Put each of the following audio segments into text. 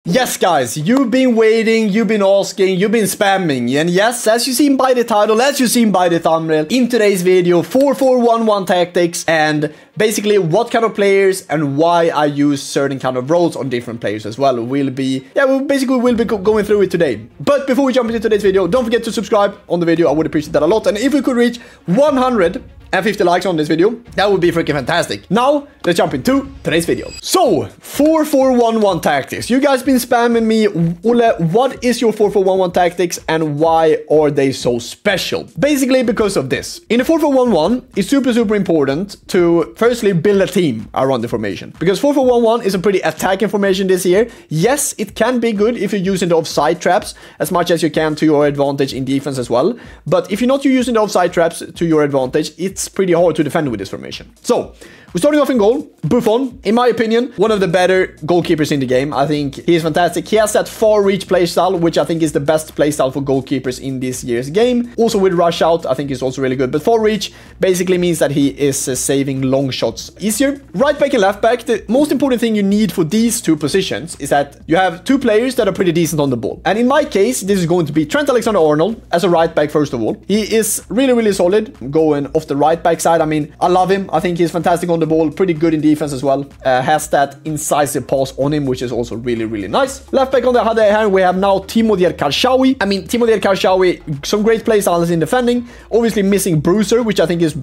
Yes guys, you've been waiting, you've been asking, you've been spamming, and yes, as you seen by the title, as you seen by the thumbnail, in today's video, 4-4-1-1 tactics, and basically what kind of players and why I use certain kind of roles on different players as well. We'll be going through it today. But before we jump into today's video, don't forget to subscribe on the video, I would appreciate that a lot, and if we could reach 150 likes on this video, that would be freaking fantastic. Now, let's jump into today's video. So, 4-4-1-1 tactics. You guys been spamming me, Olle, what is your 4-4-1-1 tactics and why are they so special? Basically because of this. In a 4-4-1-1, it's super important to firstly build a team around the formation. Because 4-4-1-1 is a pretty attacking formation this year. Yes, it can be good if you're using the offside traps as much as you can to your advantage in defense as well. But if you're not using the offside traps to your advantage, it's pretty hard to defend with this formation. So, we're starting off in goal. Buffon, in my opinion, one of the better goalkeepers in the game. I think he is fantastic. He has that far reach playstyle, which I think is the best playstyle for goalkeepers in this year's game. Also with rush out, I think he's also really good. But far reach basically means that he is saving long shots easier. Right back and left back, the most important thing you need for these two positions is that you have two players that are pretty decent on the ball. And in my case, this is going to be Trent Alexander-Arnold as a right back first of all. He is really solid going off the right back side. I mean, I love him. I think he's fantastic on the ball, pretty good in defense as well. Has that incisive pass on him, which is also really nice. Left back on the other hand, we have now Timo Dierkarshawi. I mean, Timo Dierkarshawi, some great play styles in defending. Obviously missing Bruiser, which I think is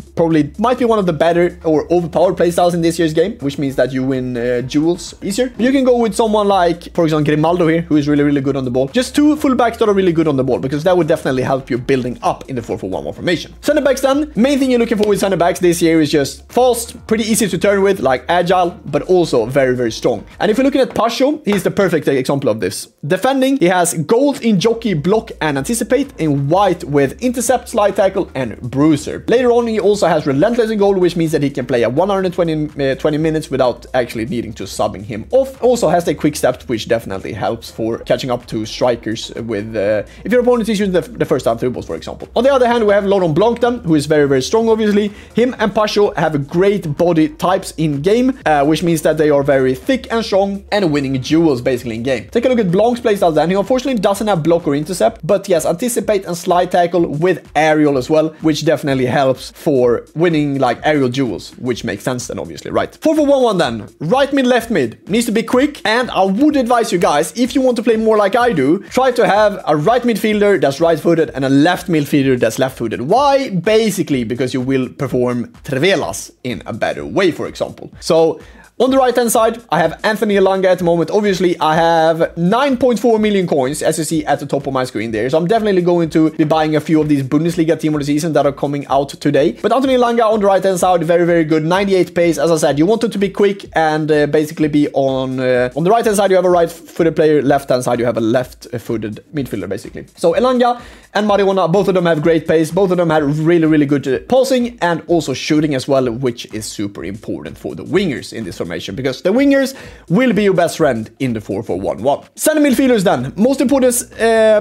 might be one of the better or overpowered play styles in this year's game, which means that you win duels easier. You can go with someone like, for example, Grimaldo here, who is really good on the ball. Just two fullbacks that are really good on the ball, because that would definitely help you building up in the 4-4-1-1 formation. Center backs then, main thing you're looking for with center backs this year is just fast, pretty easy to turn with, like agile, but also very strong. And if you're looking at Pasho, he's the perfect example of this. Defending, he has gold in jockey, block, and anticipate, in white with intercept, slide tackle, and bruiser. Later on, he also has relentless in goal, which means that he can play a 120 minutes without actually needing to subbing him off. Also has the quick step, which definitely helps for catching up to strikers with if your opponent is using the first time through balls, for example. On the other hand, we have Laurent Blanc then, who is very strong, obviously. Him and Pasho have a great body types in game, which means that they are very thick and strong and winning duels basically in game. Take a look at Blanc's playstyle then. He unfortunately doesn't have block or intercept, but he has anticipate and slide tackle with aerial as well, which definitely helps for winning like aerial duels, which makes sense then obviously, right? 4-4-1-1 then. Right mid, left mid. Needs to be quick, and I would advise you guys, if you want to play more like I do, try to have a right midfielder that's right-footed and a left midfielder that's left-footed. Why? Basically because you will perform Trevelas in a better way, for example. So on the right hand side, I have Anthony Elanga at the moment. Obviously, I have 9.4 million coins, as you see at the top of my screen there. So I'm definitely going to be buying a few of these Bundesliga team of the season that are coming out today. But Anthony Elanga on the right hand side, very good. 98 pace, as I said. You want it to be quick and basically be on the right hand side, you have a right-footed player. Left hand side, you have a left-footed midfielder, basically. So Elanga and Marijuana, both of them have great pace. Both of them have really good passing and also shooting as well, which is super important for the wingers in this formation, because the wingers will be your best friend in the 4-4-1-1. Center midfielders then. Most important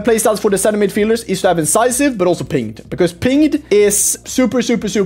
playstyles for the center midfielders is to have incisive, but also pinged, because pinged is super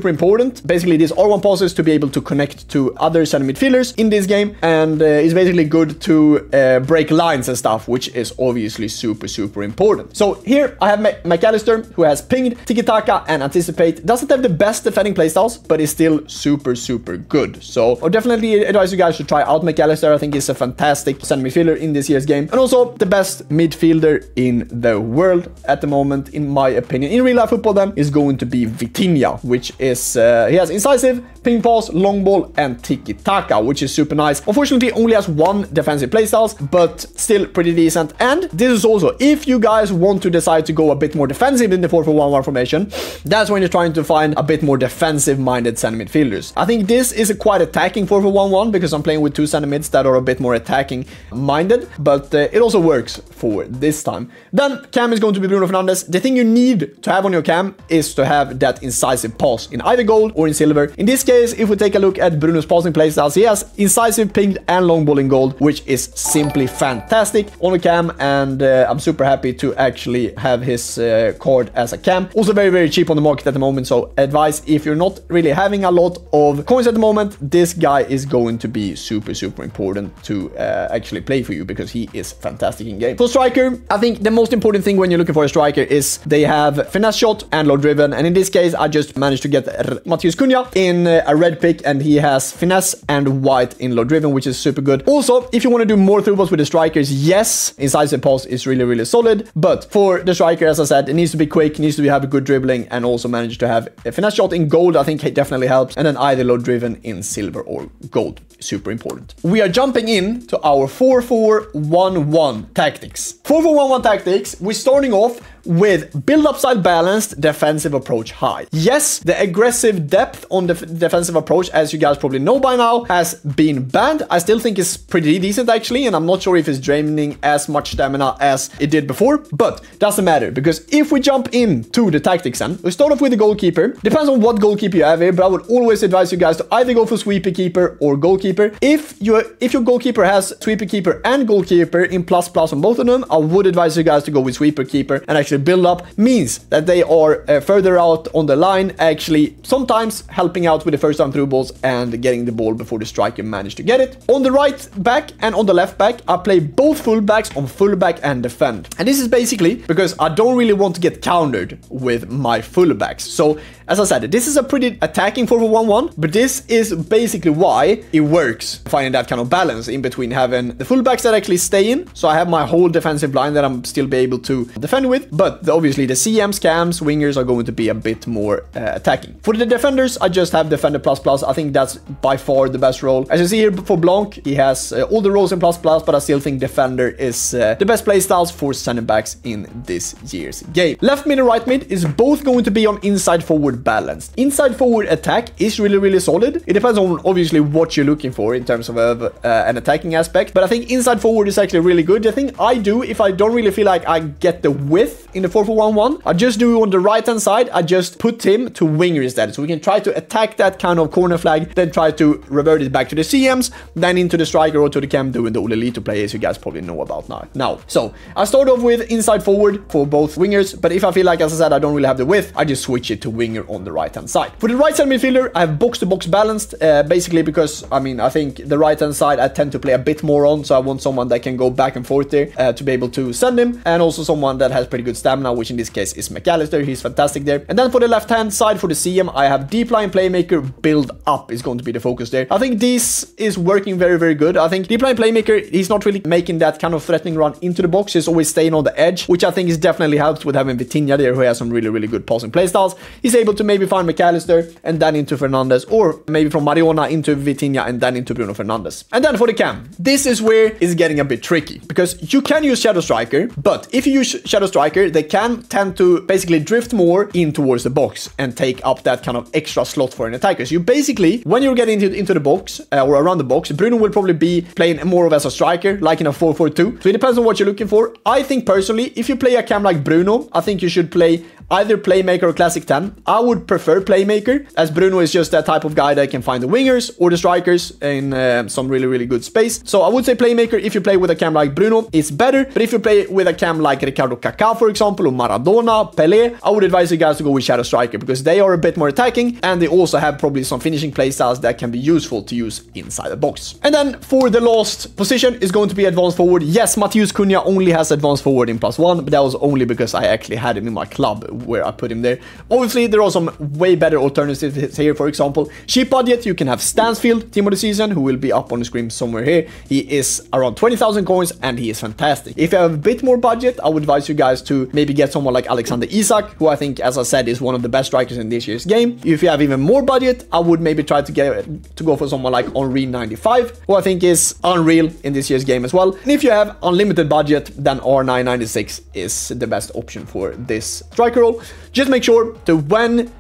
important. Basically, these R1 passes to be able to connect to other center midfielders in this game, and is basically good to break lines and stuff, which is obviously super important. So here I have McAllister, who has pinged, tiki-taka, and anticipate. Doesn't have the best defending playstyles, but is still super good. So I'll definitely advise you guys to try out McAllister. I think he's a fantastic center midfielder in this year's game, and also the best midfielder in the world at the moment, in my opinion. In real life football then is going to be Vitinha, which is he has incisive, ping pass, long ball, and tiki-taka, which is super nice. Unfortunately, only has one defensive playstyles, but still pretty decent. And this is also, if you guys want to decide to go a bit more defensive in the 4-4-1-1 formation, that's when you're trying to find a bit more defensive-minded center midfielders. I think this is a quite attacking 4-4-1-1, because I'm playing with two center mids that are a bit more attacking-minded, but it also works for this time. Then cam is going to be Bruno Fernandes. The thing you need to have on your cam is to have that incisive pass in either gold or in silver. In this case, if we take a look at Bruno's passing playstyles, he has incisive, pinged, and long ball in gold, which is simply fantastic on the cam, and I'm super happy to actually have his card as a cam. Also very cheap on the market at the moment, so advice, if you're not really having a lot of coins at the moment, this guy is going to be super, super important to actually play for you because he is fantastic in game. For striker, I think the most important thing when you're looking for a striker is they have finesse shot and low driven. And in this case, I just managed to get Matheus Cunha in a red pick, and he has finesse and white in low driven, which is super good. Also, if you want to do more through balls with the strikers, yes, inside the post is really, really solid. But for the striker, as I said, it needs to be quick, needs to have a good dribbling, and also manage to have a finesse shot in gold. I think it definitely helps. And then either low driven in silver or gold. Super important. We are jumping in to our 4-4-1-1 tactics. 4-4-1-1 tactics, we're starting off with build up side balanced, defensive approach high. Yes, the aggressive depth on the defensive approach, as you guys probably know by now, has been banned. I still think it's pretty decent actually, and I'm not sure if it's draining as much stamina as it did before, but doesn't matter, because if we jump into the tactics then, we start off with the goalkeeper. Depends on what goalkeeper you have here, but I would always advise you guys to either go for sweeper keeper or goalkeeper. If your goalkeeper has sweeper keeper and goalkeeper in ++ on both of them, I would advise you guys to go with sweeper keeper and actually build up. Means that they are further out on the line, actually sometimes helping out with the first time through balls and getting the ball before the striker managed to get it. On the right back and on the left back, I play both fullbacks on fullback and defend. And this is basically because I don't really want to get countered with my fullbacks. So as I said, this is a pretty attacking 4-4-1-1, but this is basically why it works, finding that kind of balance in between having the fullbacks that actually stay in. So I have my whole defensive line that I'm still be able to defend with, but obviously the CMs, cams, wingers are going to be a bit more attacking. For the defenders, I just have defender ++. I think that's by far the best role. As you see here for Blanc, he has all the roles in ++, but I still think defender is the best playstyles for center backs in this year's game. Left mid and right mid is both going to be on inside forward balanced. Inside forward attack is really, really solid. It depends on obviously what you're looking for in terms of an attacking aspect, but I think inside forward is actually really good. The thing I do if I don't really feel like I get the width in the 4-4-1-1, I just do on the right hand side, I just put him to winger instead, so we can try to attack that kind of corner flag, then try to revert it back to the CMs, then into the striker or to the cam, doing the Ollelito play, as you guys probably know about now. So I start off with inside forward for both wingers, but if I feel like, as I said, I don't really have the width, I just switch it to winger on the right hand side. For the right side midfielder, I have box-to-box balanced, basically because, I mean, I think the right hand side I tend to play a bit more on, so I want someone that can go back and forth there to be able to send him, and also someone that has pretty good stamina, which in this case is McAllister. He's fantastic there. And then for the left hand side, for the CM, I have deep line playmaker build up is going to be the focus there. I think this is working very, very good. I think deep line playmaker, he's not really making that kind of threatening run into the box. He's always staying on the edge, which I think is definitely helps with having Vitinha there, who has some really, really good passing playstyles. He's able to maybe find McAllister and then into Fernandes, or maybe from Mariona into Vitinha and then into Bruno Fernandes. And then for the cam, this is where it's getting a bit tricky, because you can use Shadow Striker, but if you use Shadow Striker, they can tend to basically drift more in towards the box and take up that kind of extra slot for an attacker. So you basically, when you're getting into the box or around the box, Bruno will probably be playing more of as a striker, like in a 4-4-2. So it depends on what you're looking for. I think personally, if you play a cam like Bruno, I think you should play either Playmaker or Classic 10. I would prefer Playmaker, as Bruno is just that type of guy that can find the wingers or the strikers in some really, really good space. So I would say Playmaker, if you play with a cam like Bruno, is better. But if you play with a cam like Ricardo Kaká, for example, or Maradona, Pelé, I would advise you guys to go with Shadow Striker, because they are a bit more attacking, and they also have probably some finishing playstyles that can be useful to use inside the box. And then for the last position is going to be advanced forward. Yes, Matheus Cunha only has advanced forward in +1, but that was only because I actually had him in my club where I put him there. Obviously, there are some way better alternatives here. For example, cheap budget, you can have Stansfield, team of the season, who will be up on the screen somewhere here. He is around 20,000 coins, and he is fantastic. If you have a bit more budget, I would advise you guys to maybe get someone like Alexander Isak, who I think, as I said, is one of the best strikers in this year's game. If you have even more budget, I would maybe try to go for someone like Henri 95, who I think is unreal in this year's game as well. And if you have unlimited budget, then R9 96 is the best option for this striker role. Just make sure to when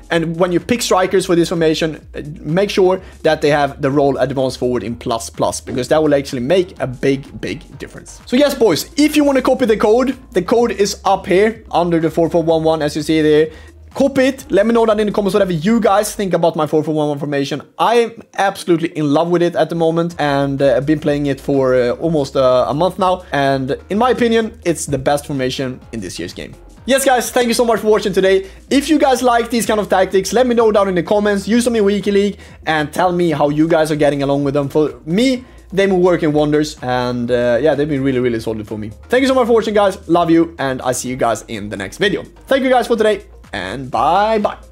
you pick strikers for this formation, make sure that they have the role advanced forward in ++, because that will actually make a big difference. So yes, boys, if you want to copy the code is up here under the 4-4-1-1, as you see there. Copy it. Let me know that in the comments whatever you guys think about my 4-4-1-1 formation. I'm absolutely in love with it at the moment, and I've been playing it for almost a month now, and in my opinion, it's the best formation in this year's game. yes guys, thank you so much for watching today. If you guys like these kind of tactics, let me know down in the comments. Use them in Weekly League and tell me how you guys are getting along with them. For me, they've been working wonders, and yeah, they've been really, really solid for me. Thank you so much for watching guys. Love you, and I see you guys in the next video. Thank you guys for today, and bye bye.